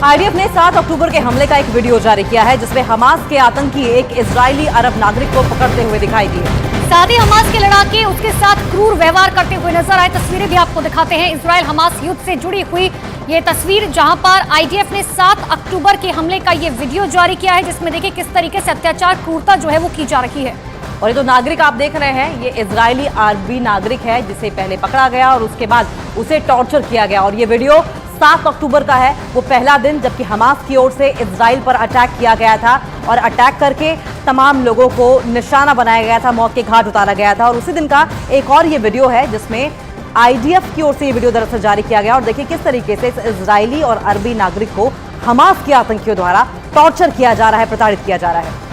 IDF ने 7 अक्टूबर के हमले का एक वीडियो जारी किया है जिसमें हमास के आतंकी एक इजरायली अरब नागरिक को पकड़ते हुए दिखाई दिए। साथ ही हमास के लड़ाके उसके साथ क्रूर व्यवहार करते हुए नजर आए। तस्वीरें भी आपको दिखाते हैं। इजरायल हमास युद्ध से जुड़ी हुई ये तस्वीर, जहां पर आईडीएफ ने 7 अक्टूबर के हमले का ये वीडियो जारी किया है, जिसमें देखिए किस तरीके से अत्याचार, क्रूरता जो है वो की जा रही है। और ये जो नागरिक आप देख रहे हैं, ये इजरायली अरबी नागरिक है जिसे पहले पकड़ा गया और उसके बाद उसे टॉर्चर किया गया। और ये वीडियो 7 अक्टूबर का है, वो पहला दिन जबकि हमास की ओर से इजराइल पर अटैक किया गया था और अटैक करके तमाम लोगों को निशाना बनाया गया था, मौत के घाट उतारा गया था। और उसी दिन का एक और ये वीडियो है जिसमें आईडीएफ की ओर से ये वीडियो दरअसल जारी किया गया। और देखिए किस तरीके से इस इजरायली और अरबी नागरिक को हमास के आतंकियों द्वारा टॉर्चर किया जा रहा है, प्रताड़ित किया जा रहा है।